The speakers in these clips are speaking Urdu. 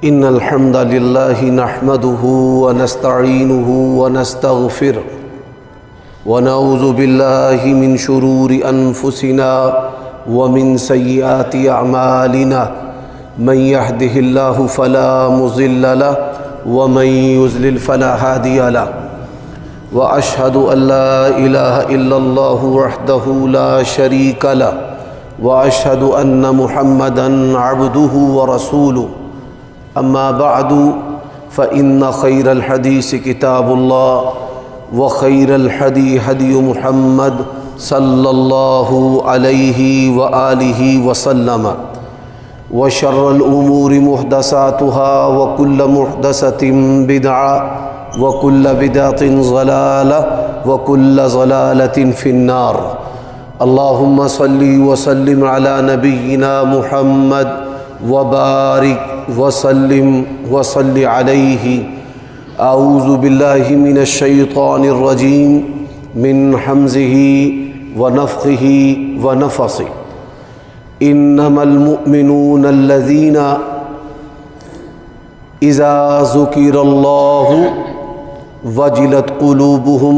إن الحمد لله نحمده ونستعينه ونستغفره ونعوذ بالله من شرور أنفسنا ومن سيئات أعمالنا من يهده الله فلا مضل له ومن يضلل فلا هادي له وأشهد أن لا إله إلا الله وحده لا شريك له وأشهد أن محمدًا عبده ورسوله أما بعد فإن خير الحديث كتاب الله وخير الهدي هدي محمد صلى الله عليه وآله وسلم وشر الأمور محدثاتها وكل محدثة بدعة وكل بدعة ضلالة وكل ضلالة في النار اللهم صل وسلم على نبينا محمد وبارك وسلم وصل عليه أعوذ بالله من الشيطان الرجيم من حمزه ونفخه ونفثه إنما المؤمنون الذين إذا ذكر الله وجلت قلوبهم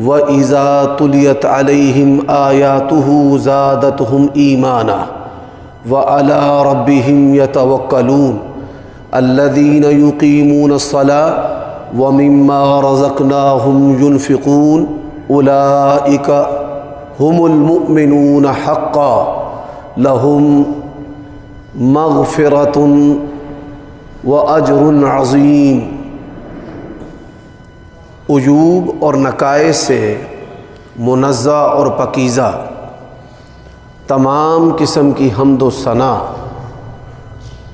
وإذا تليت عليهم آياته زادتهم إيمانا وعلى ربهم يتوكلون الذين يقيمون الصلاة ومما رزقناهم ينفقون أولئك هم المؤمنون حقا لهم مغفرة وأجر عظيم۔ عیوب اور نقائص سے منزہ اور پاکیزہ تمام قسم کی حمد و ثنا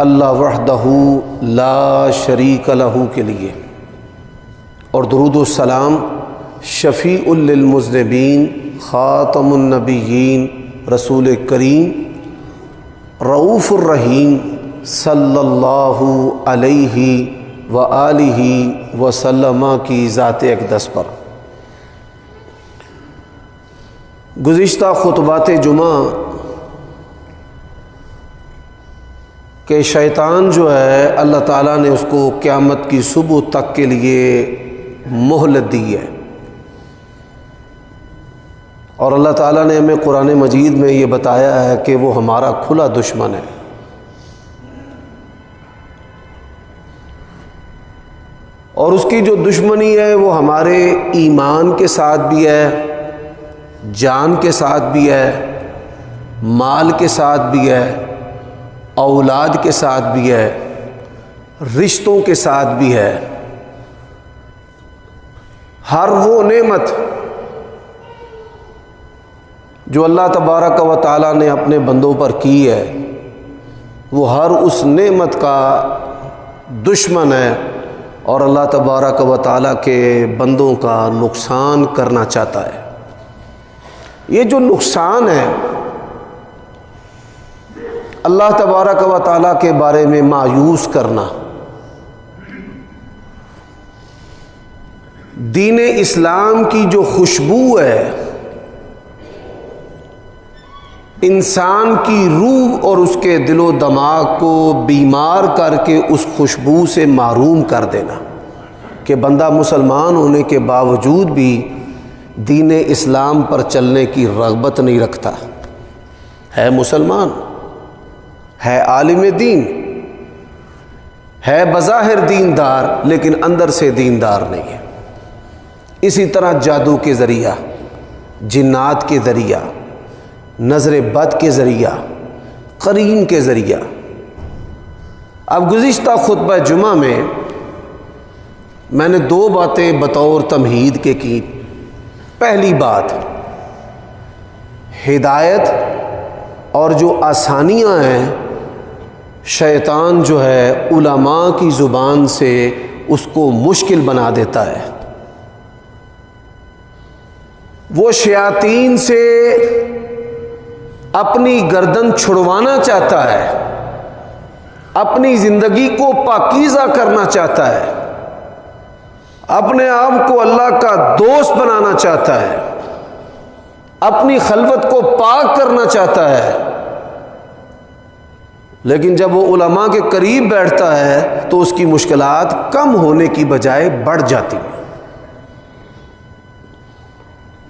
اللہ وحدہ لا شریک لہ کے لیے، اور درود و سلام شفیع للمذنبین خاتم النبیین رسول کریم رؤوف الرحیم صلی اللہ علیہ وآلہ وسلم کی ذات اقدس پر۔ گزشتہ خطبات جمعہ کہ شیطان جو ہے اللہ تعالیٰ نے اس کو قیامت کی صبح تک کے لیے مہلت دی ہے، اور اللہ تعالیٰ نے ہمیں قرآن مجید میں یہ بتایا ہے کہ وہ ہمارا کھلا دشمن ہے۔ اور اس کی جو دشمنی ہے وہ ہمارے ایمان کے ساتھ بھی ہے، جان کے ساتھ بھی ہے، مال کے ساتھ بھی ہے، اولاد کے ساتھ بھی ہے، رشتوں کے ساتھ بھی ہے۔ ہر وہ نعمت جو اللہ تبارک و تعالیٰ نے اپنے بندوں پر کی ہے، وہ ہر اس نعمت کا دشمن ہے، اور اللہ تبارک و تعالیٰ کے بندوں کا نقصان کرنا چاہتا ہے۔ یہ جو نقصان ہے، اللہ تبارک و تعالیٰ کے بارے میں مایوس کرنا، دین اسلام کی جو خوشبو ہے، انسان کی روح اور اس کے دل و دماغ کو بیمار کر کے اس خوشبو سے محروم کر دینا، کہ بندہ مسلمان ہونے کے باوجود بھی دین اسلام پر چلنے کی رغبت نہیں رکھتا، ہے مسلمان، ہے عالم دین، ہے بظاہر دیندار لیکن اندر سے دیندار نہیں ہے۔ اسی طرح جادو کے ذریعہ، جنات کے ذریعہ، نظر بد کے ذریعہ، قرین کے ذریعہ۔ اب گزشتہ خطبہ جمعہ میں نے دو باتیں بطور تمہید کے کی۔ پہلی بات، ہدایت اور جو آسانیاں ہیں، شیطان جو ہے علماء کی زبان سے اس کو مشکل بنا دیتا ہے۔ وہ شیاطین سے اپنی گردن چھڑوانا چاہتا ہے، اپنی زندگی کو پاکیزہ کرنا چاہتا ہے، اپنے آپ کو اللہ کا دوست بنانا چاہتا ہے، اپنی خلوت کو پاک کرنا چاہتا ہے، لیکن جب وہ علماء کے قریب بیٹھتا ہے تو اس کی مشکلات کم ہونے کی بجائے بڑھ جاتی ہیں۔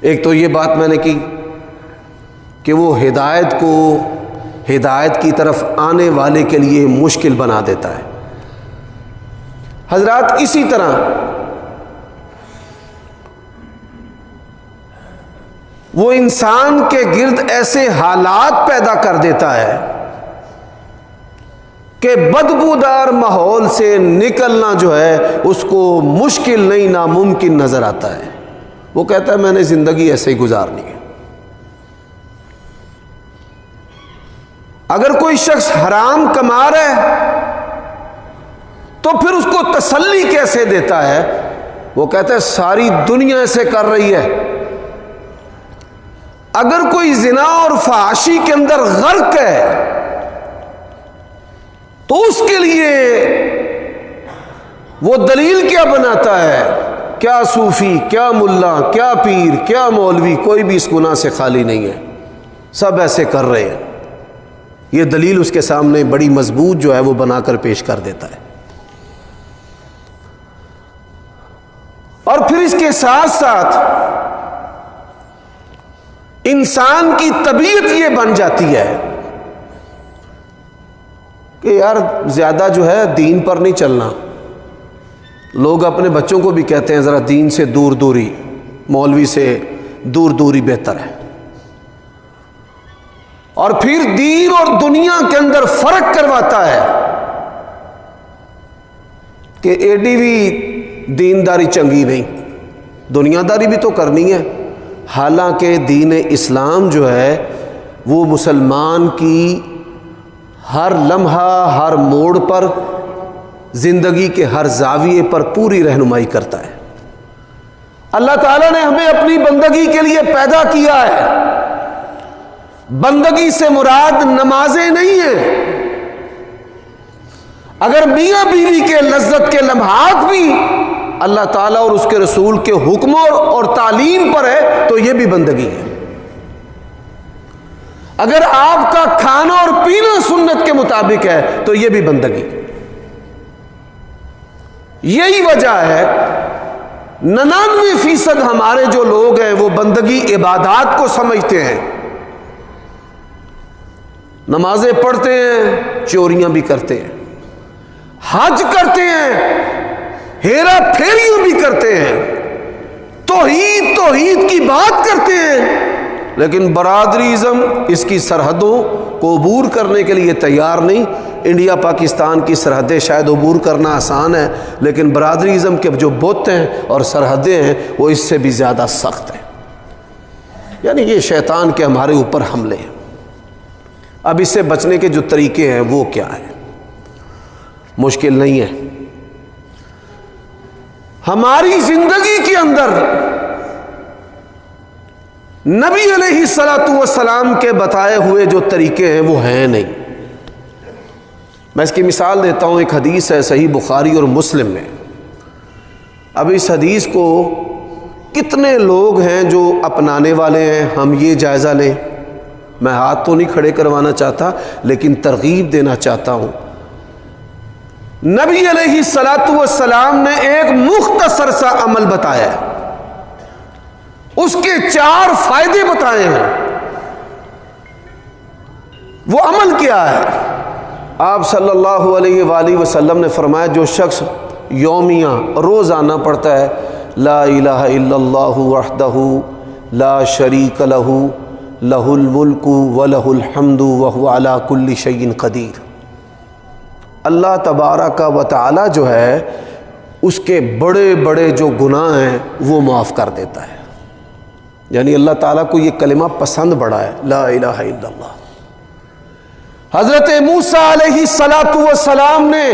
ایک تو یہ بات میں نے کی کہ وہ ہدایت کی طرف آنے والے کے لیے مشکل بنا دیتا ہے۔ حضرات اسی طرح وہ انسان کے گرد ایسے حالات پیدا کر دیتا ہے کہ بدبودار ماحول سے نکلنا جو ہے اس کو مشکل نہیں ناممکن نظر آتا ہے۔ وہ کہتا ہے میں نے زندگی ایسے ہی گزارنی ہے۔ اگر کوئی شخص حرام کما رہا ہے تو پھر اس کو تسلی کیسے دیتا ہے؟ وہ کہتا ہے ساری دنیا ایسے کر رہی ہے۔ اگر کوئی زنا اور فحاشی کے اندر غرق ہے تو اس کے لیے وہ دلیل کیا بناتا ہے؟ کیا صوفی، کیا ملا، کیا پیر، کیا مولوی، کوئی بھی اس گناہ سے خالی نہیں ہے، سب ایسے کر رہے ہیں۔ یہ دلیل اس کے سامنے بڑی مضبوط جو ہے وہ بنا کر پیش کر دیتا ہے۔ اور پھر اس کے ساتھ ساتھ انسان کی طبیعت یہ بن جاتی ہے کہ یار زیادہ جو ہے دین پر نہیں چلنا۔ لوگ اپنے بچوں کو بھی کہتے ہیں ذرا دین سے دور دوری، مولوی سے دور دوری بہتر ہے۔ اور پھر دین اور دنیا کے اندر فرق کرواتا ہے کہ ایڈی بھی دینداری چنگی نہیں، دنیا داری بھی تو کرنی ہے۔ حالانکہ دین اسلام جو ہے وہ مسلمان کی ہر لمحہ، ہر موڑ پر، زندگی کے ہر زاویے پر پوری رہنمائی کرتا ہے۔ اللہ تعالیٰ نے ہمیں اپنی بندگی کے لیے پیدا کیا ہے۔ بندگی سے مراد نمازیں نہیں ہیں۔ اگر میاں بیوی کے لذت کے لمحات بھی اللہ تعالیٰ اور اس کے رسول کے حکموں اور تعلیم پر ہے تو یہ بھی بندگی ہے۔ اگر آپ کا کھانا اور پینا سنت کے مطابق ہے تو یہ بھی بندگی ہے۔ یہی وجہ ہے 99% ہمارے جو لوگ ہیں وہ بندگی عبادات کو سمجھتے ہیں، نمازیں پڑھتے ہیں، چوریاں بھی کرتے ہیں، حج کرتے ہیں، ہیرا پھیریاں بھی کرتے ہیں، توحید کی بات کرتے ہیں، لیکن برادریزم اس کی سرحدوں کو عبور کرنے کے لیے تیار نہیں۔ انڈیا پاکستان کی سرحدیں شاید عبور کرنا آسان ہے، لیکن برادریزم کے جو بت ہیں اور سرحدیں ہیں وہ اس سے بھی زیادہ سخت ہیں۔ یعنی یہ شیطان کے ہمارے اوپر حملے ہیں۔ اب اس سے بچنے کے جو طریقے ہیں وہ کیا ہیں؟ مشکل نہیں ہے۔ ہماری زندگی کے اندر نبی علیہ الصلوۃ والسلام کے بتائے ہوئے جو طریقے ہیں وہ ہیں نہیں۔ میں اس کی مثال دیتا ہوں۔ ایک حدیث ہے صحیح بخاری اور مسلم میں۔ اب اس حدیث کو کتنے لوگ ہیں جو اپنانے والے ہیں، ہم یہ جائزہ لیں۔ میں ہاتھ تو نہیں کھڑے کروانا چاہتا لیکن ترغیب دینا چاہتا ہوں۔ نبی علیہ الصلوۃ والسلام نے ایک مختصر سا عمل بتایا ہے، اس کے 4 فائدے بتائے ہیں۔ وہ عمل کیا ہے؟ آپ صلی اللہ علیہ وآلہ وسلم نے فرمایا جو شخص یومیہ روزانہ پڑھتا ہے لا الہ الا اللہ وحدہ لا شریک لہ لہ الملک ولہ الحمد وہو علی کل شیء قدیر، اللہ تبارک و تعالی جو ہے اس کے بڑے بڑے جو گناہ ہیں وہ معاف کر دیتا ہے۔ یعنی اللہ تعالیٰ کو یہ کلمہ پسند بڑا ہے، لا الہ الا اللہ۔ حضرت موسیٰ علیہ السلام نے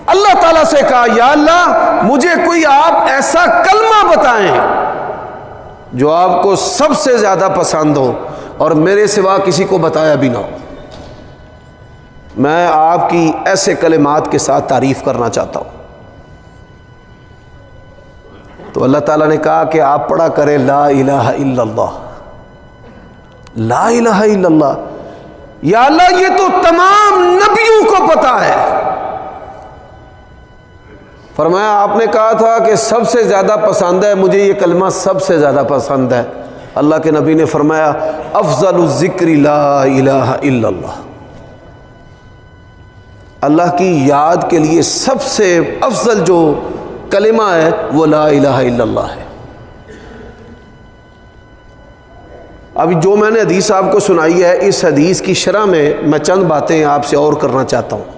اللہ تعالیٰ سے کہا یا اللہ مجھے کوئی آپ ایسا کلمہ بتائیں جو آپ کو سب سے زیادہ پسند ہو اور میرے سوا کسی کو بتایا بھی نہ ہو، میں آپ کی ایسے کلمات کے ساتھ تعریف کرنا چاہتا ہوں۔ تو اللہ تعالیٰ نے کہا کہ آپ پڑھا کریں لا الہ الا اللہ، لا الہ الا اللہ۔ یا اللہ یہ تو تمام نبیوں کو پتا ہے۔ فرمایا آپ نے کہا تھا کہ سب سے زیادہ پسند ہے مجھے یہ کلمہ، سب سے زیادہ پسند ہے۔ اللہ کے نبی نے فرمایا افضل الذکر لا الہ الا اللہ، اللہ کی یاد کے لیے سب سے افضل جو کلمہ ہے وہ لا الہ الا اللہ ہے۔ ابھی جو میں نے حدیث آپ کو سنائی ہے، اس حدیث کی شرح میں چند باتیں آپ سے اور کرنا چاہتا ہوں۔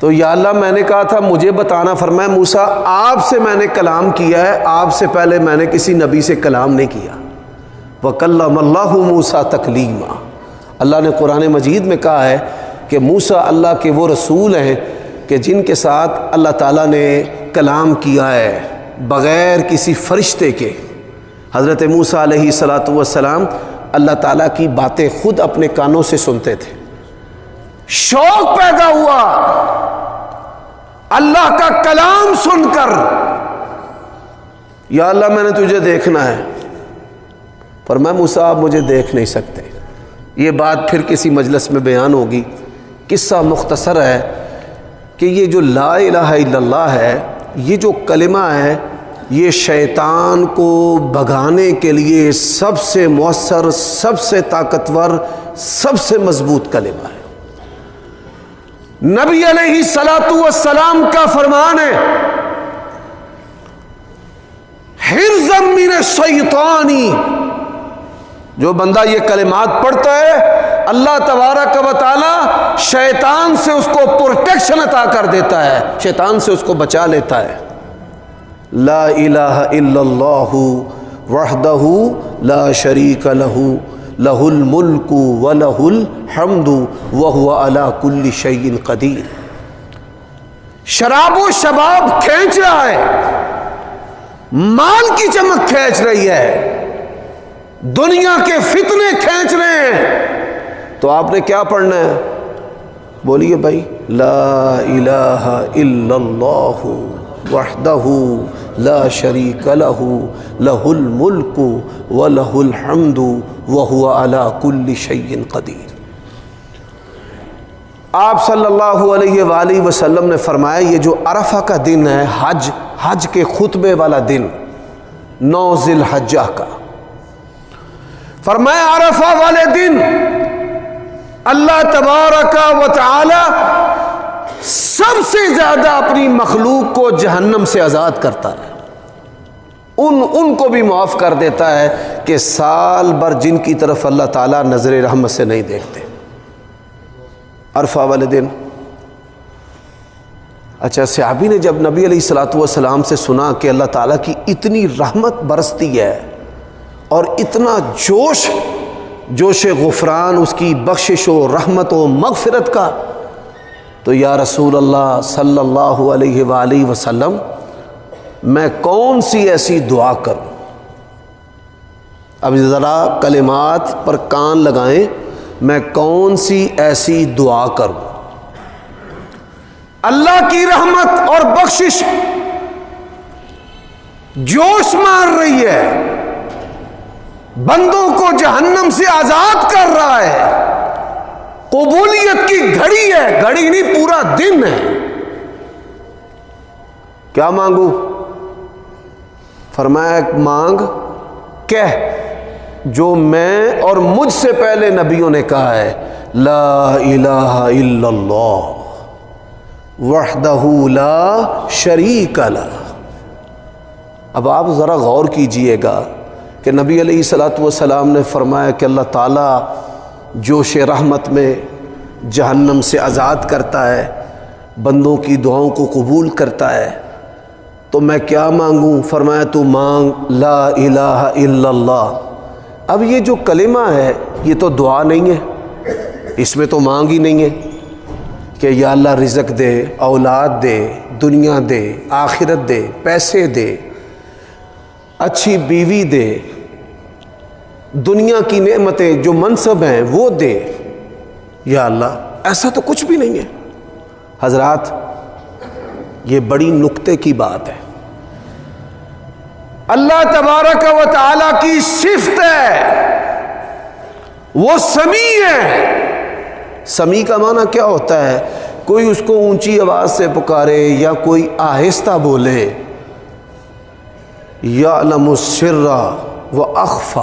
تو یا اللہ میں نے کہا تھا مجھے بتانا، فرمایا موسیٰ آپ سے میں نے کلام کیا ہے، آپ سے پہلے میں نے کسی نبی سے کلام نہیں کیا۔ وَكَلَّمَ اللَّهُ مُوسَىٰ تَكْلِيمًا، اللہ نے قرآن مجید میں کہا ہے کہ موسیٰ اللہ کے وہ رسول ہیں کہ جن کے ساتھ اللہ تعالیٰ نے کلام کیا ہے بغیر کسی فرشتے کے۔ حضرت موسیٰ علیہ السلام اللہ تعالیٰ کی باتیں خود اپنے کانوں سے سنتے تھے۔ شوق پیدا ہوا اللہ کا کلام سن کر، یا اللہ میں نے تجھے دیکھنا ہے۔ فرمایا موسیٰ آپ مجھے دیکھ نہیں سکتے۔ یہ بات پھر کسی مجلس میں بیان ہوگی۔ قصہ مختصر ہے کہ یہ جو لا الہ الا اللہ ہے، یہ جو کلمہ ہے، یہ شیطان کو بھگانے کے لیے سب سے مؤثر، سب سے طاقتور، سب سے مضبوط کلمہ ہے۔ نبی علیہ السلام کا فرمان ہے حرزا من الشیطان، جو بندہ یہ کلمات پڑھتا ہے اللہ تبارک و تعالی شیطان سے اس کو پروٹیکشن عطا کر دیتا ہے، شیطان سے اس کو بچا لیتا ہے۔ لا الہ الا اللہ وحدہ لا شریک لہ لہ الملک ولہ الحمد وہو علی کل شیء قدیر۔ شراب و شباب کھینچ رہا ہے، مال کی چمک کھینچ رہی ہے، دنیا کے فتنے کھینچ رہے ہیں، تو آپ نے کیا پڑھنا ہے؟ بولیے بھائی، لا الہ الا اللہ وحدہ لا شریک لہ لہ الملک ولہ الحمد وہو علی کل شیء قدیر۔ آپ صلی اللہ علیہ وآلہ وسلم نے فرمایا یہ جو عرفہ کا دن ہے، حج کے خطبے والا دن، 9 ذی الحجہ کا، فرمایا عرفہ والے دن اللہ تبارک و تعالی سب سے زیادہ اپنی مخلوق کو جہنم سے آزاد کرتا ہے، ان کو بھی معاف کر دیتا ہے کہ سال بھر جن کی طرف اللہ تعالیٰ نظر رحمت سے نہیں دیکھتے۔ عرفہ والے دن، اچھا صحابی نے جب نبی علیہ السلام سے سنا کہ اللہ تعالیٰ کی اتنی رحمت برستی ہے اور اتنا جوش غفران، اس کی بخشش و رحمت و مغفرت کا، تو یا رسول اللہ صلی اللہ علیہ وآلہ وسلم میں کون سی ایسی دعا کروں؟ اب ذرا کلمات پر کان لگائیں، میں کون سی ایسی دعا کروں؟ اللہ کی رحمت اور بخشش جوش مار رہی ہے، بندوں کو جہنم سے آزاد کر رہا ہے، قبولیت کی گھڑی ہے، گھڑی نہیں پورا دن ہے۔ کیا مانگوں؟ فرمایا مانگ، کہہ جو میں اور مجھ سے پہلے نبیوں نے کہا ہے، لا الہ الا اللہ وحدہ لا شریک لہ۔ اب آپ ذرا غور کیجئے گا کہ نبی علیہ السلام نے فرمایا کہ اللہ تعالیٰ جوش رحمت میں جہنم سے آزاد کرتا ہے، بندوں کی دعاؤں کو قبول کرتا ہے، تو میں کیا مانگوں؟ فرمایا تو مانگ لا الہ الا اللہ۔ اب یہ جو کلمہ ہے یہ تو دعا نہیں ہے، اس میں تو مانگ ہی نہیں ہے کہ یا اللہ رزق دے، اولاد دے، دنیا دے، آخرت دے، پیسے دے، اچھی بیوی دے، دنیا کی نعمتیں جو منصب ہیں وہ دے، یا اللہ ایسا تو کچھ بھی نہیں ہے۔ حضرات یہ بڑی نکتے کی بات ہے، اللہ تبارک و تعالیٰ کی صفت ہے وہ سمیع ہے۔ سمیع کا معنی کیا ہوتا ہے؟ کوئی اس کو اونچی آواز سے پکارے یا کوئی آہستہ بولے، یعلم السر واخفی،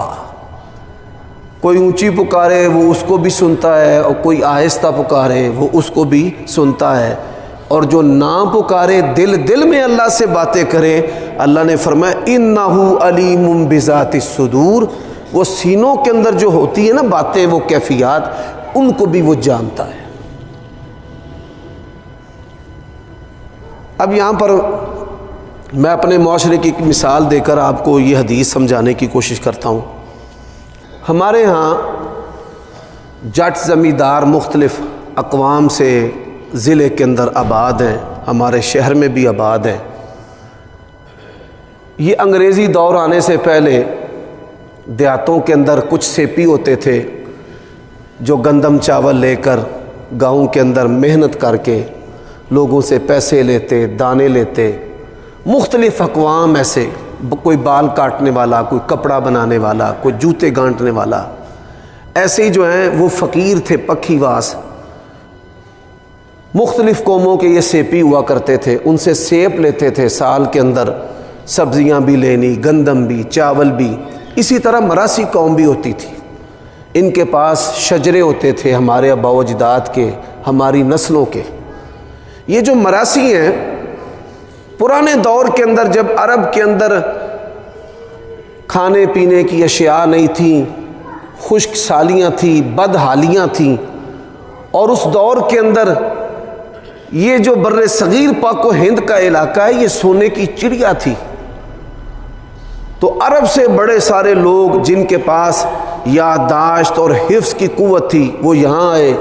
کوئی اونچی پکارے وہ اس کو بھی سنتا ہے، اور کوئی آہستہ پکارے وہ اس کو بھی سنتا ہے، اور جو نہ پکارے دل میں اللہ سے باتیں کرے، اللہ نے فرمایا انہ علیم بذات الصدور، وہ سینوں کے اندر جو ہوتی ہے نا باتیں، وہ کیفیات، ان کو بھی وہ جانتا ہے۔ اب یہاں پر میں اپنے معاشرے کی ایک مثال دے کر آپ کو یہ حدیث سمجھانے کی کوشش کرتا ہوں۔ ہمارے ہاں جٹ زمیندار مختلف اقوام سے ضلع کے اندر آباد ہیں، ہمارے شہر میں بھی آباد ہیں۔ یہ انگریزی دور آنے سے پہلے دیہاتوں کے اندر کچھ سیپی ہوتے تھے جو گندم چاول لے کر گاؤں کے اندر محنت کر کے لوگوں سے پیسے لیتے، دانے لیتے۔ مختلف اقوام ایسے، کوئی بال کاٹنے والا، کوئی کپڑا بنانے والا، کوئی جوتے گانٹنے والا، ایسے ہی جو ہیں وہ فقیر تھے پکھی واس۔ مختلف قوموں کے یہ سیپی ہوا کرتے تھے، ان سے سیب لیتے تھے سال کے اندر، سبزیاں بھی لینی، گندم بھی، چاول بھی۔ اسی طرح مراسی قوم بھی ہوتی تھی، ان کے پاس شجرے ہوتے تھے ہمارے آباء و اجداد کے، ہماری نسلوں کے۔ یہ جو مراسی ہیں، پرانے دور کے اندر جب عرب کے اندر کھانے پینے کی اشیاء نہیں تھیں، خشک سالیاں تھیں، بدحالیاں تھیں، اور اس دور کے اندر یہ جو بر صغیر پاک و ہند کا علاقہ ہے یہ سونے کی چڑیا تھی۔ تو عرب سے بڑے سارے لوگ جن کے پاس یادداشت اور حفظ کی قوت تھی وہ یہاں آئے،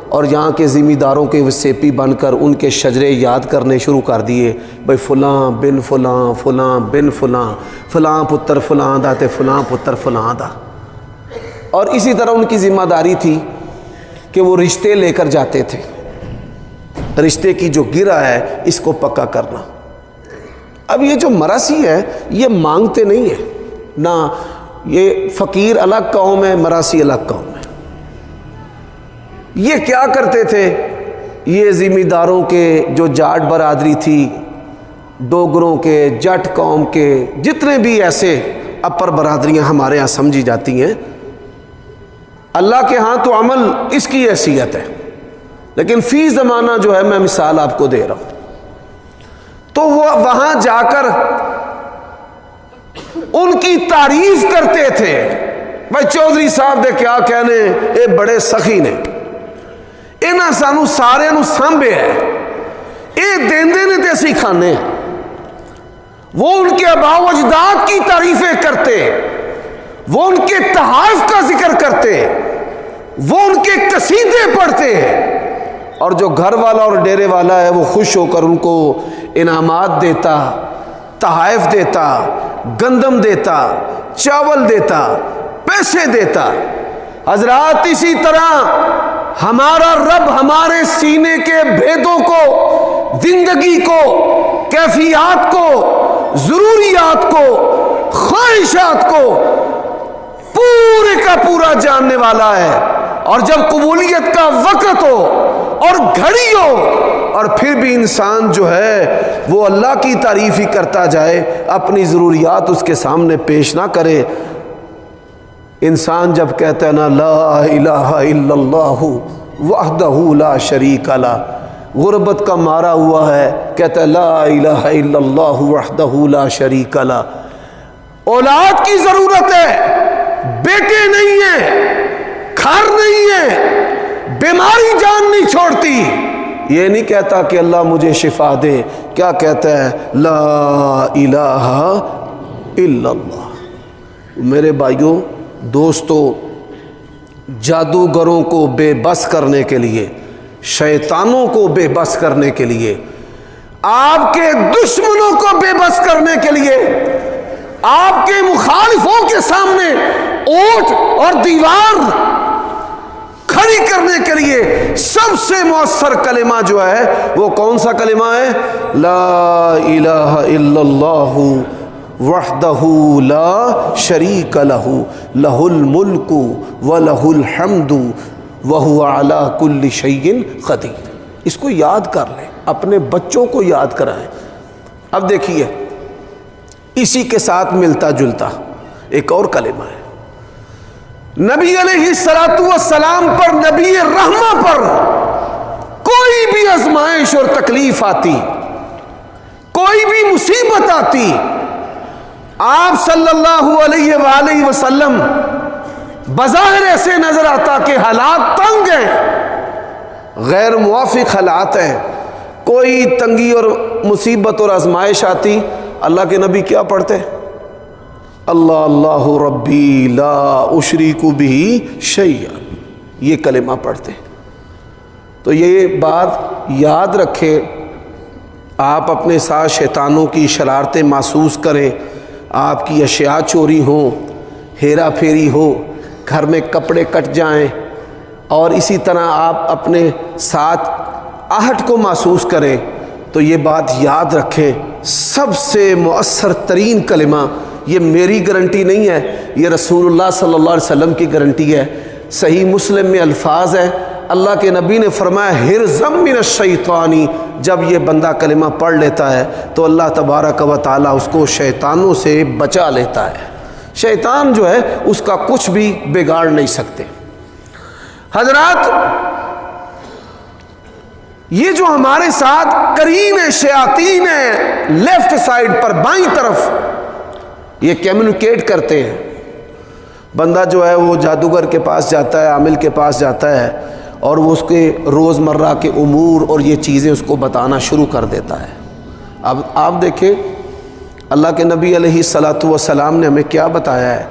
اور یہاں کے زمینداروں کے سیپی بن کر ان کے شجرے یاد کرنے شروع کر دیے۔ بھئی فلاں بن فلاں، فلاں بن فلاں، فلاں پتر فلاں دا تے فلاں پتر فلاں دا۔ اور اسی طرح ان کی ذمہ داری تھی کہ وہ رشتے لے کر جاتے تھے، رشتے کی جو گرہ ہے اس کو پکا کرنا۔ اب یہ جو مراسی ہے یہ مانگتے نہیں ہیں، نہ یہ فقیر الگ قوم ہے، مراسی الگ قوم ہے۔ یہ کیا کرتے تھے؟ یہ زمینداروں کے جو جاٹ برادری تھی، ڈوگروں کے، جٹ قوم کے، جتنے بھی ایسے اپر برادریاں ہمارے ہاں سمجھی جاتی ہیں، اللہ کے ہاں تو عمل اس کی حیثیت ہے، لیکن فی زمانہ جو ہے میں مثال آپ کو دے رہا ہوں، تو وہ وہاں جا کر ان کی تعریف کرتے تھے۔ بھائی چودھری صاحب دے کیا کہنے، اے بڑے سخی نے، انہاں سانو سارے نو سانبے ہے، اے دیندے نے تے اسی کھانے ہیں۔ وہ ان کے آباء و اجداد کی تعریفیں کرتے، وہ ان کے تحائف کا ذکر کرتے، وہ ان کے قصیدے پڑھتے ہیں، اور جو گھر والا اور ڈیرے والا ہے وہ خوش ہو کر ان کو انعامات دیتا، تحائف دیتا، گندم دیتا، چاول دیتا، پیسے دیتا۔ حضرات اسی طرح ہمارا رب ہمارے سینے کے بھیدوں کو، زندگی کو، کیفیات کو، ضروریات کو، خواہشات کو پورے کا پورا جاننے والا ہے، اور جب قبولیت کا وقت ہو اور گھڑی ہو اور پھر بھی انسان جو ہے وہ اللہ کی تعریف ہی کرتا جائے، اپنی ضروریات اس کے سامنے پیش نہ کرے۔ انسان جب کہتا ہے نا لا الہ الا اللہ وحدہ لا شریک لہ، غربت کا مارا ہوا ہے، کہتا ہے لا الہ الا اللہ وحدہ لا شریک لہ۔ اولاد کی ضرورت ہے، بیٹے نہیں ہیں، گھر نہیں ہے، بیماری جان نہیں چھوڑتی، یہ نہیں کہتا کہ اللہ مجھے شفا دے، کیا کہتا ہے لا الہ الا اللہ۔ میرے بھائیوں دوستو، جادوگروں کو بے بس کرنے کے لیے، شیطانوں کو بے بس کرنے کے لیے، آپ کے دشمنوں کو بے بس کرنے کے لیے، آپ کے مخالفوں کے سامنے اونٹ اور دیوار کھڑی کرنے کے لیے سب سے مؤثر کلمہ جو ہے وہ کون سا کلمہ ہے؟ لا الہ الا اللہ وحدہ لا شریک لہ لہ الملک ولہ الحمد وہو علی کل شیء قدیر۔ اس کو یاد کر لیں، اپنے بچوں کو یاد کرائیں۔ اب دیکھیے اسی کے ساتھ ملتا جلتا ایک اور کلمہ ہے، نبی علیہ الصلوۃ والسلام پر، نبی رحمہ پر کوئی بھی آزمائش اور تکلیف آتی، کوئی بھی مصیبت آتی، آپ صلی اللہ علیہ وآلہ وسلم بظاہر ایسے نظر آتا کہ حالات تنگ ہیں، غیر موافق حالات ہیں، کوئی تنگی اور مصیبت اور آزمائش آتی، اللہ کے نبی کیا پڑھتے؟ اللہ اللہ ربی لا اشریک بہ شیئا، یہ کلمہ پڑھتے۔ تو یہ بات یاد رکھیں، آپ اپنے ساتھ شیطانوں کی شرارتیں محسوس کریں، آپ کی اشیاء چوری ہوں، ہیرا پھیری ہو، گھر میں کپڑے کٹ جائیں، اور اسی طرح آپ اپنے ساتھ آہٹ کو محسوس کریں، تو یہ بات یاد رکھیں، سب سے مؤثر ترین کلمہ، یہ میری گارنٹی نہیں ہے، یہ رسول اللہ صلی اللہ علیہ وسلم کی گارنٹی ہے۔ صحیح مسلم میں الفاظ ہے، اللہ کے نبی نے فرمایا حرزم من الشیطان، جب یہ بندہ کلمہ پڑھ لیتا ہے تو اللہ تبارک و تعالیٰ اس کو شیطانوں سے بچا لیتا ہے، شیطان جو ہے اس کا کچھ بھی بگاڑ نہیں سکتے۔ حضرات، یہ جو ہمارے ساتھ قرین شیاطین ہیں لیفٹ سائڈ پر بائیں طرف، یہ کمیونیکیٹ کرتے ہیں۔ بندہ جو ہے وہ جادوگر کے پاس جاتا ہے، عامل کے پاس جاتا ہے، اور وہ اس کے روزمرہ کے امور اور یہ چیزیں اس کو بتانا شروع کر دیتا ہے۔ اب آپ دیکھیں اللہ کے نبی علیہ الصلوۃ والسلام نے ہمیں کیا بتایا ہے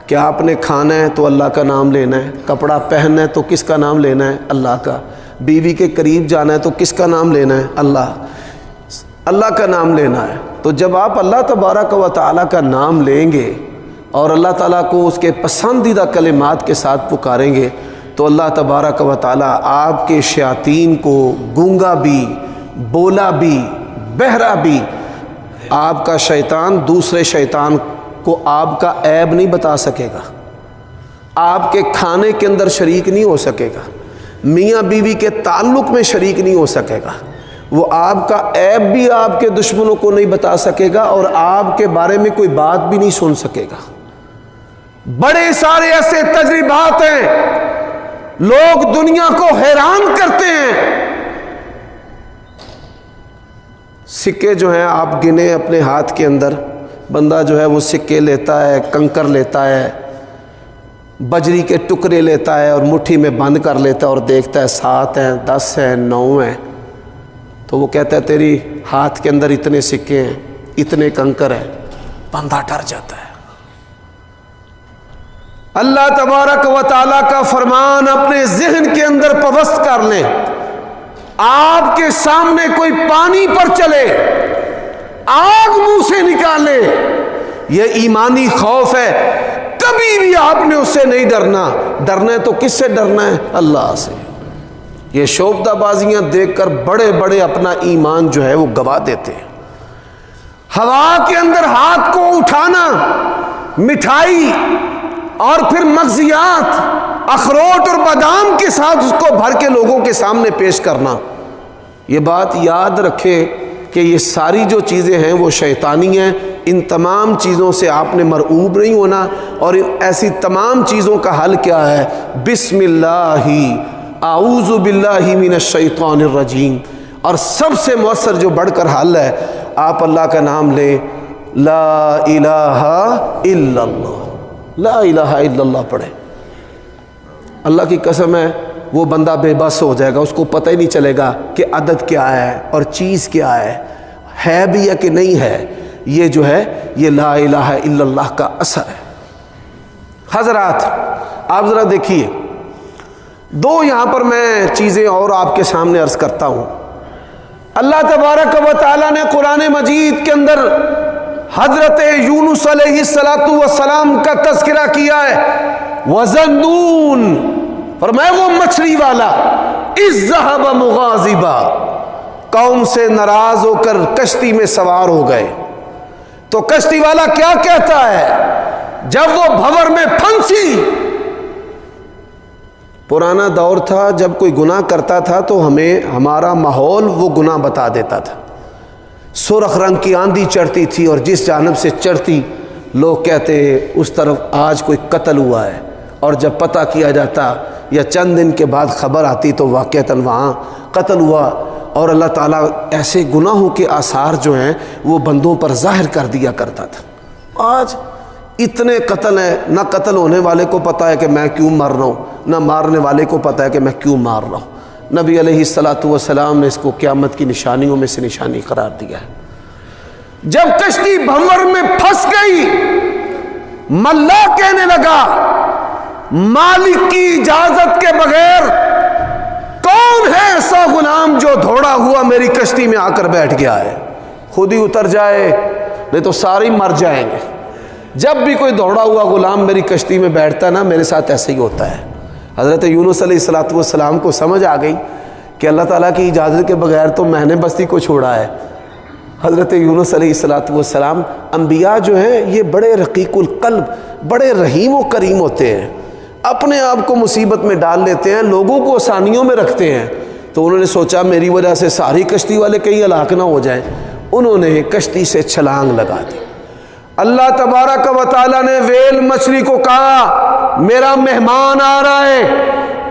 کہ آپ نے کھانا ہے تو اللہ کا نام لینا ہے، کپڑا پہننا ہے تو کس کا نام لینا ہے؟ اللہ کا، بیوی کے قریب جانا ہے تو کس کا نام لینا ہے؟ اللہ کا نام لینا ہے۔ تو جب آپ اللہ تبارک و تعالیٰ کا نام لیں گے اور اللہ تعالیٰ کو اس کے پسندیدہ کلمات کے ساتھ پکاریں گے تو اللہ تبارک و تعالیٰ آپ کے شیاطین کو، گونگا بھی، بولا بھی، بہرا بھی، آپ کا شیطان دوسرے شیطان کو آپ کا عیب نہیں بتا سکے گا، آپ کے کھانے کے اندر شریک نہیں ہو سکے گا، میاں بیوی کے تعلق میں شریک نہیں ہو سکے گا، وہ آپ کا عیب بھی آپ کے دشمنوں کو نہیں بتا سکے گا، اور آپ کے بارے میں کوئی بات بھی نہیں سن سکے گا۔ بڑے سارے ایسے تجربات ہیں، لوگ دنیا کو حیران کرتے ہیں۔ سکے جو ہیں آپ گنے اپنے ہاتھ کے اندر، بندہ جو ہے وہ سکے لیتا ہے، کنکر لیتا ہے، بجری کے ٹکڑے لیتا ہے اور مٹھی میں بند کر لیتا ہے اور دیکھتا ہے 7 ہیں، 10 ہیں، 9 ہیں، تو وہ کہتا ہے تیری ہاتھ کے اندر اتنے سکے ہیں، اتنے کنکر ہیں، بندہ ڈر جاتا ہے۔ اللہ تبارک و تعالیٰ کا فرمان اپنے ذہن کے اندر پوست کر لیں، آپ کے سامنے کوئی پانی پر چلے، آگ منہ سے نکالے، یہ ایمانی خوف ہے، کبھی بھی آپ نے اس سے نہیں ڈرنا۔ ڈرنا ہے تو کس سے ڈرنا ہے؟ اللہ سے۔ یہ شوفتہ بازیاں دیکھ کر بڑے بڑے اپنا ایمان جو ہے وہ گوا دیتے ہیں۔ ہوا کے اندر ہاتھ کو اٹھانا، مٹھائی اور پھر مغزیات، اخروٹ اور بادام کے ساتھ اس کو بھر کے لوگوں کے سامنے پیش کرنا، یہ بات یاد رکھے کہ یہ ساری جو چیزیں ہیں وہ شیطانی ہیں۔ ان تمام چیزوں سے آپ نے مرعوب نہیں ہونا، اور ایسی تمام چیزوں کا حل کیا ہے؟ بسم اللہ، اعوذ باللہ من الشیطان الرجیم۔ اور سب سے مؤثر جو بڑھ کر حل ہے، آپ اللہ کا نام لیں، لا الہ الا اللہ، لا الہ الا اللہ پڑھیں۔ اللہ کی قسم ہے وہ بندہ بے بس ہو جائے گا، اس کو پتہ ہی نہیں چلے گا کہ عدد کیا ہے اور چیز کیا ہے بھی یا کہ نہیں ہے۔ یہ جو ہے یہ لا الہ الا اللہ کا اثر ہے۔ حضرات آپ ذرا دیکھیے، 2 یہاں پر میں چیزیں اور آپ کے سامنے عرض کرتا ہوں۔ اللہ تبارک و تعالیٰ نے قرآن مجید کے اندر حضرت یونس علیہ السلام کا تذکرہ کیا ہے۔ وَظَنُّونَ، فرمایا وہ مچھلی والا، اِذ ذَهَبَ مُغَاضِبًا، قوم سے ناراض ہو کر کشتی میں سوار ہو گئے۔ تو کشتی والا کیا کہتا ہے جب وہ بھنور میں پھنسی؟ پرانا دور تھا، جب کوئی گناہ کرتا تھا تو ہمارا ماحول وہ گناہ بتا دیتا تھا. سرخ رنگ کی آندھی چڑھتی تھی اور جس جانب سے چڑھتی لوگ کہتے اس طرف آج کوئی قتل ہوا ہے، اور جب پتہ کیا جاتا یا چند دن کے بعد خبر آتی تو واقعتاً وہاں قتل ہوا. اور اللہ تعالیٰ ایسے گناہوں کے آثار جو ہیں وہ بندوں پر ظاہر کر دیا کرتا تھا. آج اتنے قتل ہیں، نہ قتل ہونے والے کو پتہ ہے کہ میں کیوں مر رہا ہوں، نہ مارنے والے کو پتہ ہے کہ میں کیوں مار رہا ہوں. نبی علیہ الصلاۃ والسلام نے اس کو قیامت کی نشانیوں میں سے نشانی قرار دیا ہے. جب کشتی بھنور میں پھنس گئی، ملا کہنے لگا مالک کی اجازت کے بغیر کون ہے ایسا غلام جو دھوڑا ہوا میری کشتی میں آ کر بیٹھ گیا ہے؟ خود ہی اتر جائے نہیں تو سارے مر جائیں گے. جب بھی کوئی دوڑا ہوا غلام میری کشتی میں بیٹھتا ہے نا، میرے ساتھ ایسے ہی ہوتا ہے. حضرت یونس علیہ الصلوۃ والسلام کو سمجھ آ گئی کہ اللہ تعالیٰ کی اجازت کے بغیر تو میں نے بستی کو چھوڑا ہے. حضرت یونس علیہ الصلوۃ والسلام، انبیاء جو ہیں یہ بڑے رقیق القلب، بڑے رحیم و کریم ہوتے ہیں. اپنے آپ کو مصیبت میں ڈال لیتے ہیں، لوگوں کو آسانیوں میں رکھتے ہیں. تو انہوں نے سوچا میری وجہ سے ساری کشتی والے کہیں ہلاک نہ ہو جائیں. انہوں نے کشتی سے چھلانگ لگا دی. اللہ تبارک و تعالیٰ نے ویل مچھلی کو کہا میرا مہمان آ رہا ہے،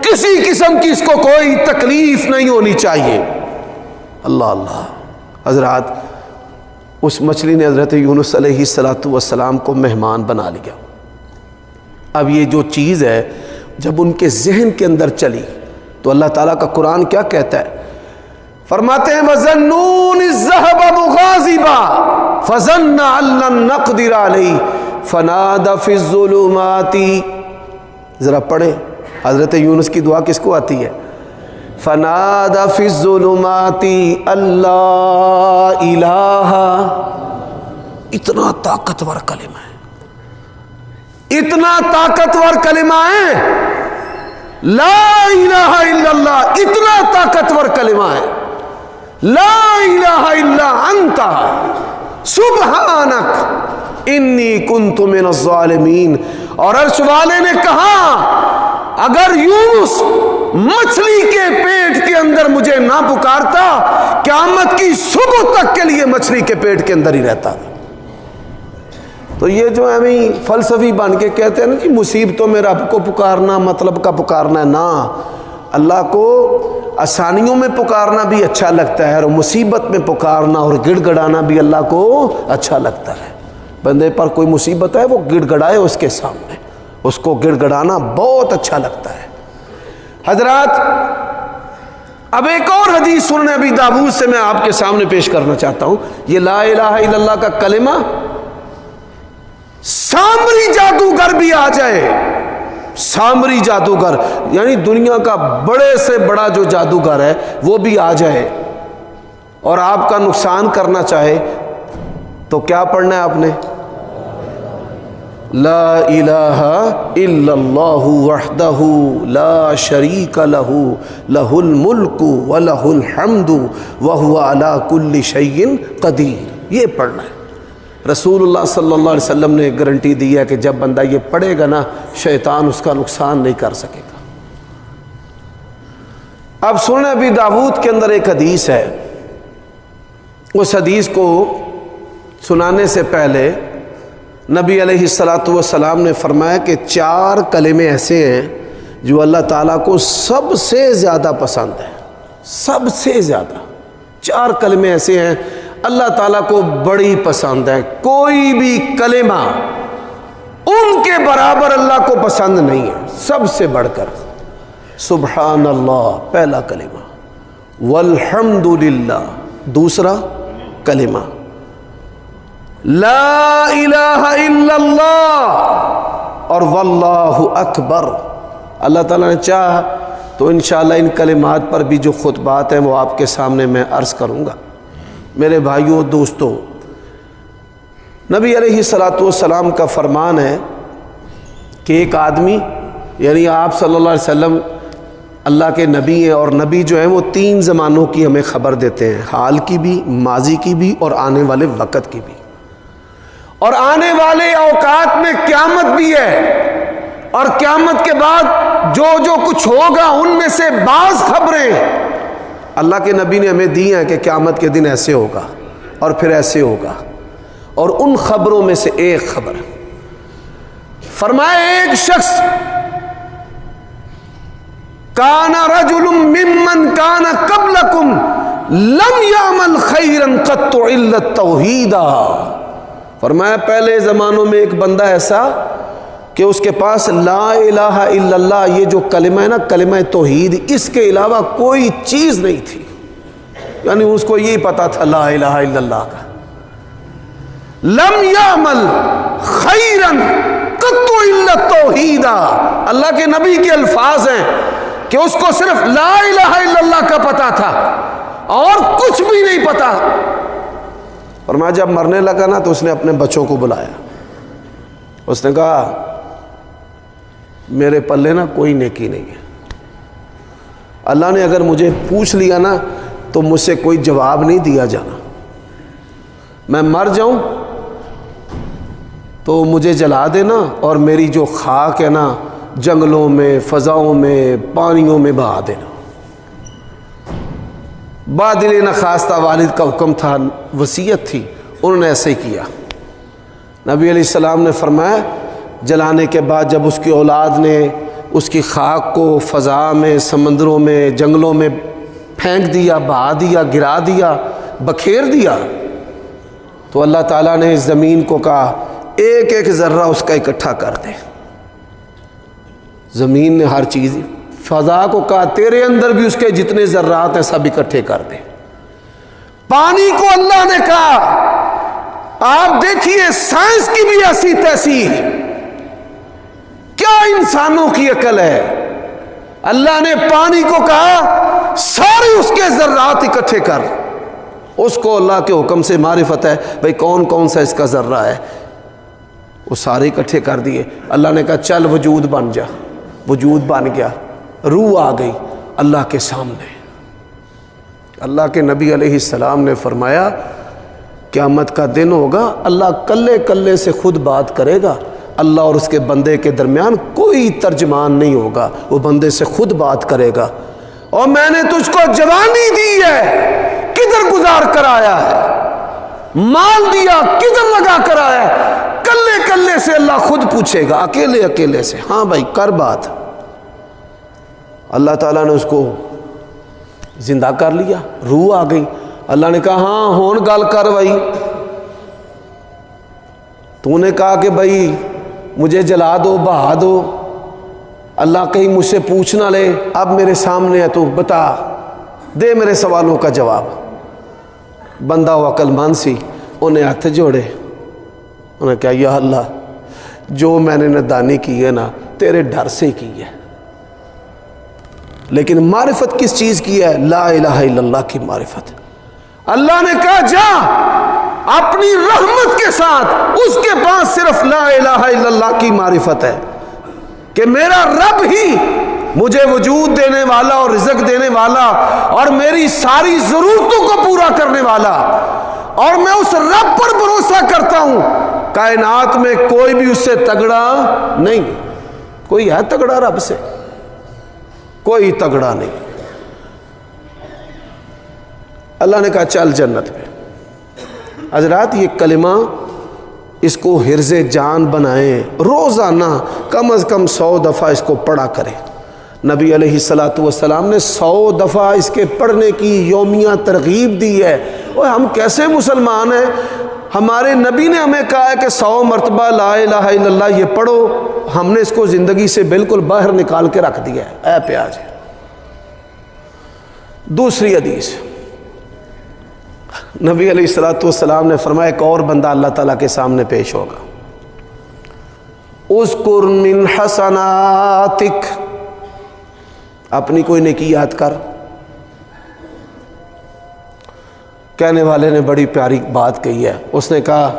کسی قسم کی اس کو کوئی تکلیف نہیں ہونی چاہیے. اللہ اللہ. حضرات اس مچھلی نے حضرت یونس علیہ الصلوۃ والسلام کو مہمان بنا لیا. اب یہ جو چیز ہے جب ان کے ذہن کے اندر چلی تو اللہ تعالیٰ کا قرآن کیا کہتا ہے؟ فرماتے ہیں وَظَنُّونِ الذَّهَبَ مُغَاضِبًا فَظَنَّ أَن لَّن نَّقْدِرَ عَلَيْهِ فَنَادَى فِي الظُّلُمَاتِ. ذرا پڑھیں حضرت یونس کی دعا کس کو آتی ہے؟ فَنَادَى فِي الظُّلُمَاتِ اللہ الہ. اتنا طاقتور کلمہ ہے، اتنا طاقتور کلمہ ہے. لا الہ الا اللہ اتنا طاقتور کلمہ ہے. لا الہ الا انت سبحانک انی کنت من الظالمین. اور عرش والے نے کہا اگر یونس مچھلی کے پیٹ کے اندر مجھے نہ پکارتا قیامت کی صبح تک کے لیے مچھلی کے پیٹ کے اندر ہی رہتا. تو یہ جو ہمیں فلسفی بن کے کہتے ہیں نا کہ مصیبتوں میں رب کو پکارنا مطلب کا پکارنا ہے، نہ، اللہ کو آسانیوں میں پکارنا بھی اچھا لگتا ہے اور مصیبت میں پکارنا اور گڑ گڑانا بھی اللہ کو اچھا لگتا ہے. بندے پر کوئی مصیبت ہے وہ گڑ گڑائے اس کے سامنے، اس کو گڑ گڑانا بہت اچھا لگتا ہے. حضرات اب ایک اور حدیث سنن ابی داؤد سے میں آپ کے سامنے پیش کرنا چاہتا ہوں. یہ لا الہ الا اللہ کا کلمہ سامری جادوگر بھی آ جائے، سامری جادوگر یعنی دنیا کا بڑے سے بڑا جو جادوگر ہے وہ بھی آ جائے اور آپ کا نقصان کرنا چاہے تو کیا پڑھنا ہے آپ نے؟ لا الہ الا اللہ وحدہ لا شریک لہ لہ الملک ولہ الحمد وہو علی کل شیء قدیر. یہ پڑھنا ہے. رسول اللہ صلی اللہ علیہ وسلم نے گارنٹی دی ہے کہ جب بندہ یہ پڑھے گا نا شیطان اس کا نقصان نہیں کر سکے گا. اب سنن ابی داؤد کے اندر ایک حدیث ہے، اس حدیث کو سنانے سے پہلے نبی علیہ الصلوۃ والسلام نے فرمایا کہ 4 کلمے ایسے ہیں جو اللہ تعالیٰ کو سب سے زیادہ پسند ہے. سب سے زیادہ 4 کلمے ایسے ہیں اللہ تعالیٰ کو بڑی پسند ہے. کوئی بھی کلمہ ان کے برابر اللہ کو پسند نہیں ہے. سب سے بڑھ کر سبحان اللہ پہلا کلمہ، والحمد للہ دوسرا کلمہ، لا الہ الا اللہ اور واللہ اکبر. اللہ تعالیٰ نے چاہا تو انشاءاللہ ان کلمات پر بھی جو خطبات ہیں وہ آپ کے سامنے میں عرض کروں گا. میرے بھائیوں دوستو، نبی علیہ الصلوۃ والسلام کا فرمان ہے کہ ایک آدمی یعنی آپ صلی اللہ علیہ وسلم اللہ کے نبی ہیں اور نبی جو ہیں وہ 3 زمانوں کی ہمیں خبر دیتے ہیں، حال کی بھی، ماضی کی بھی اور آنے والے وقت کی بھی. اور آنے والے اوقات میں قیامت بھی ہے، اور قیامت کے بعد جو جو کچھ ہوگا ان میں سے بعض خبریں اللہ کے نبی نے ہمیں دی ہیں کہ قیامت کے دن ایسے ہوگا اور پھر ایسے ہوگا، اور ان خبروں میں سے ایک خبر فرمایا ایک شخص کان رجل ممن کان قبلکم لم یعمل خیرا قط الا التوحید، فرمایا پہلے زمانوں میں ایک بندہ ایسا کہ اس کے پاس لا الہ الا اللہ یہ جو کلمہ ہے نا، کلمہ توحید، اس کے علاوہ کوئی چیز نہیں تھی، یعنی اس کو یہی پتا تھا لا الہ الا اللہ کا۔ لم یعمل خیرا قط الا التوحید، اللہ کے نبی کے الفاظ ہیں کہ اس کو صرف لا الہ الا اللہ کا پتا تھا اور کچھ بھی نہیں پتا۔ فرمایا جب مرنے لگا نا تو اس نے اپنے بچوں کو بلایا، اس نے کہا میرے پلے نا کوئی نیکی نہیں ہے، اللہ نے اگر مجھے پوچھ لیا نا تو مجھ سے کوئی جواب نہیں دیا جانا، میں مر جاؤں تو مجھے جلا دینا اور میری جو خاک ہے نا جنگلوں میں، فضاؤں میں، پانیوں میں بہا دینا۔ بادل نخواستہ والد کا حکم تھا، وصیت تھی، انہوں نے ایسے ہی کیا۔ نبی علیہ السلام نے فرمایا جلانے کے بعد جب اس کی اولاد نے اس کی خاک کو فضا میں، سمندروں میں، جنگلوں میں پھینک دیا، بہا دیا، گرا دیا، بکھیر دیا، تو اللہ تعالیٰ نے اس زمین کو کہا ایک ایک ذرہ اس کا اکٹھا کر دے۔ زمین نے ہر چیز، فضا کو کہا تیرے اندر بھی اس کے جتنے ذرات ہیں سب اکٹھے کر دے۔ پانی کو اللہ نے کہا آپ دیکھیے سائنس کی بھی ایسی تیسی، کیا انسانوں کی عقل ہے، اللہ نے پانی کو کہا سارے اس کے ذرات اکٹھے کر، اس کو اللہ کے حکم سے معرفت ہے بھئی کون کون سا اس کا ذرہ ہے، وہ سارے اکٹھے کر دیے۔ اللہ نے کہا چل وجود بن جا، وجود بن گیا، روح آ گئی اللہ کے سامنے۔ اللہ کے نبی علیہ السلام نے فرمایا قیامت کا دن ہوگا، اللہ کلے کلے سے خود بات کرے گا، اللہ اور اس کے بندے کے درمیان کوئی ترجمان نہیں ہوگا، وہ بندے سے خود بات کرے گا، اور میں نے تجھ کو جوانی دی ہے کدھر گزار کر آیا ہے، مال دیا کدھر لگا کر آیا ہے، کلے کلے سے اللہ خود پوچھے گا، اکیلے اکیلے سے، ہاں بھائی کر بات۔ اللہ تعالیٰ نے اس کو زندہ کر لیا، روح آ گئی، اللہ نے کہا ہاں ہون گل کر بھائی، تو نے کہا کہ بھائی مجھے جلا دو، بہا دو، اللہ کہیں مجھ سے پوچھ نہ لے، اب میرے سامنے ہے تو بتا دے میرے سوالوں کا جواب۔ بندہ و عقل مند سی، انہیں ہاتھ جوڑے، انہیں کہا یا اللہ جو میں نے نادانی کی ہے نا تیرے ڈر سے کی ہے، لیکن معرفت کس چیز کی ہے؟ لا الہ الا اللہ کی معرفت۔ اللہ نے کہا جا اپنی رحمت کے ساتھ، اس کے پاس صرف لا الہ الا اللہ کی معرفت ہے کہ میرا رب ہی مجھے وجود دینے والا اور رزق دینے والا اور میری ساری ضرورتوں کو پورا کرنے والا، اور میں اس رب پر بھروسہ کرتا ہوں، کائنات میں کوئی بھی اس سے تگڑا نہیں، کوئی ہے تگڑا رب سے؟ کوئی تگڑا نہیں۔ اللہ نے کہا چل جنت میں۔ حضرات یہ کلمہ اس کو حرز جان بنائیں، روزانہ کم از کم 100 دفعہ اس کو پڑھا کریں۔ نبی علیہ السلام نے 100 دفعہ اس کے پڑھنے کی یومیہ ترغیب دی ہے۔ اور ہم کیسے مسلمان ہیں؟ ہمارے نبی نے ہمیں کہا ہے کہ 100 مرتبہ لا الہ الا اللہ یہ پڑھو، ہم نے اس کو زندگی سے بالکل باہر نکال کے رکھ دیا ہے، اے پیاز۔ دوسری حدیث، نبی علیہ السلام نے فرمایا ایک اور بندہ اللہ تعالیٰ کے سامنے پیش ہوگا، اذکر من حسناتک، اپنی کوئی نیکی یاد کر۔ کہنے والے نے بڑی پیاری بات کہی ہے، اس نے کہا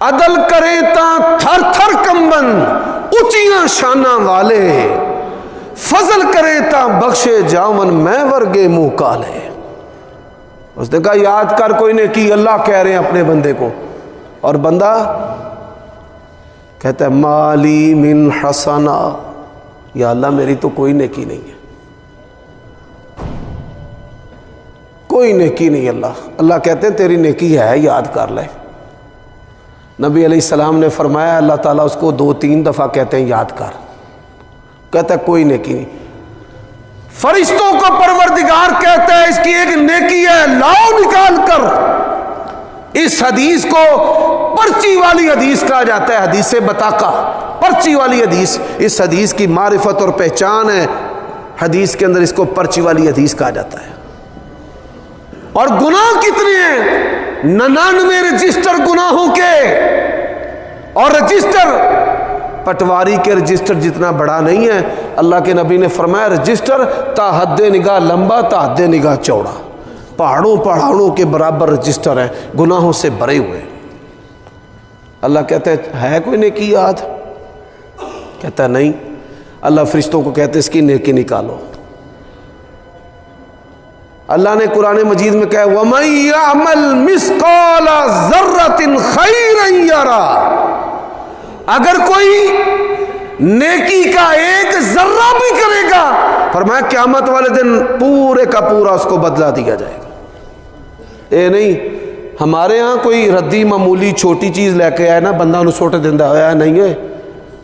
عدل کرے تا تھر تھر کمبن اچیاں شاناں والے، فضل کرے تا بخشے جاون میں ورگے منہ کالے۔ اس نے کہا یاد کر کوئی نیکی، اللہ کہہ رہے ہیں اپنے بندے کو، اور بندہ کہتا ہے مالی من حسنہ، یا اللہ میری تو کوئی نیکی نہیں ہے، کوئی نیکی نہیں اللہ کہتے ہیں تیری نیکی ہے، یاد کر لے۔ نبی علیہ السلام نے فرمایا اللہ تعالیٰ اس کو 2-3 دفعہ کہتے ہیں یاد کر، کہتا ہے کوئی نیکی نہیں۔ فرشتوں کو پروردگار کہتا ہے اس کی ایک نیکی ہے، لاؤ نکال کر۔ اس حدیث کو پرچی والی حدیث کہا جاتا ہے، حدیث بطاقہ، پرچی والی حدیث۔ اس حدیث کی معرفت اور پہچان ہے، حدیث کے اندر اس کو پرچی والی حدیث کہا جاتا ہے۔ اور گناہ کتنے ہیں؟ 99 رجسٹر گناہوں کے، اور رجسٹر پٹواری کے رجسٹر جتنا بڑا نہیں ہے۔ اللہ کے نبی نے فرمایا رجسٹر تا حد نگاہ لمبا، تا حد نگاہ چوڑا، پہاڑوں کے برابر رجسٹر ہیں، گناہوں سے بھرے ہوئے۔ اللہ کہتا ہے کوئی نیکی یاد؟ کہتا ہے نہیں۔ اللہ فرشتوں کو کہتے اس کی نیکی نکالو۔ اللہ نے قرآن مجید میں کہا وَمَن يَعْمَلْ مِثْقَالَ ذَرَّةٍ خَيْرًا يَرَى، اگر کوئی نیکی کا ایک ذرہ بھی کرے گا، فرمایا قیامت والے دن پورے کا پورا اس کو بدلہ دیا جائے گا۔ اے نہیں ہمارے ہاں کوئی ردی معمولی چھوٹی چیز لے کے آئے نا بندہ انہوں سوٹے دیندہ ہویا نہیں ہے،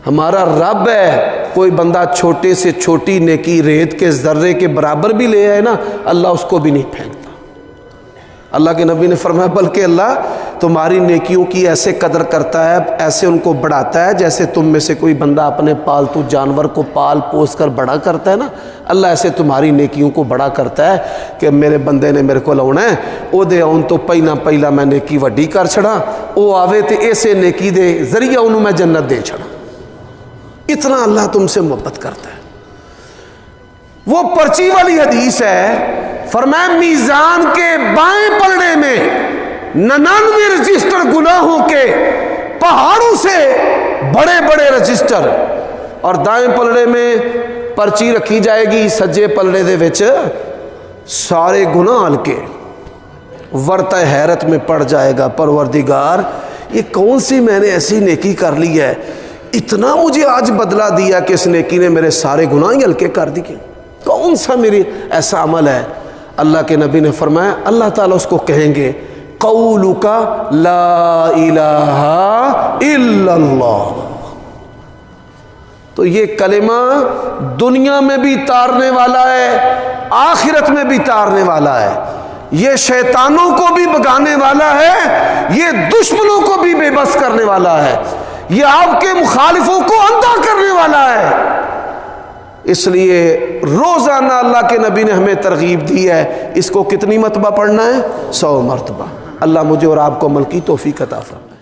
ہمارا رب ہے۔ کوئی بندہ چھوٹے سے چھوٹی نیکی ریت کے ذرے کے برابر بھی لے آئے نا، اللہ اس کو بھی نہیں پھینکتا۔ اللہ کے نبی نے فرمایا بلکہ اللہ تمہاری نیکیوں کی ایسے قدر کرتا ہے، ایسے ان کو بڑھاتا ہے جیسے تم میں سے کوئی بندہ اپنے پالتو جانور کو پال پوس کر بڑا کرتا ہے نا، اللہ ایسے تمہاری نیکیوں کو بڑا کرتا ہے کہ میرے بندے نے میرے کو لاؤنا ہے، او دے آن تو پہلا میں نیکی وڈی کر چھڑا، او آوے تے ایسے نیکی دے ذریعہ انہوں میں جنت دے چھڑا۔ اتنا اللہ تم سے محبت کرتا ہے۔ وہ پرچی والی حدیث ہے، فرمایا میزان کے بائیں پلڑے میں 99 رجسٹر گناہوں کے، پہاڑوں سے بڑے بڑے رجسٹر، اور دائیں پلڑے میں پرچی رکھی جائے گی، سجے پلڑے دے وچ سارے گناہ ہلکے۔ ورتہ حیرت میں پڑ جائے گا پروردگار یہ کون سی میں نے ایسی نیکی کر لی ہے، اتنا مجھے آج بدلہ دیا کہ اس نیکی نے میرے سارے گناہ ہی ہلکے کر دیے، کون سا میری ایسا عمل ہے؟ اللہ کے نبی نے فرمایا اللہ تعالیٰ اس کو کہیں گے قولک لا الہ الا اللہ۔ تو یہ کلمہ دنیا میں بھی تارنے والا ہے، آخرت میں بھی تارنے والا ہے، یہ شیطانوں کو بھی بھگانے والا ہے، یہ دشمنوں کو بھی بے بس کرنے والا ہے، یہ آپ کے مخالفوں کو اندھا کرنے والا ہے۔ اس لیے روزانہ اللہ کے نبی نے ہمیں ترغیب دی ہے، اس کو کتنی مرتبہ پڑھنا ہے؟ 100 مرتبہ۔ اللہ مجھے اور آپ کو عمل کی توفیق عطا فرمائے۔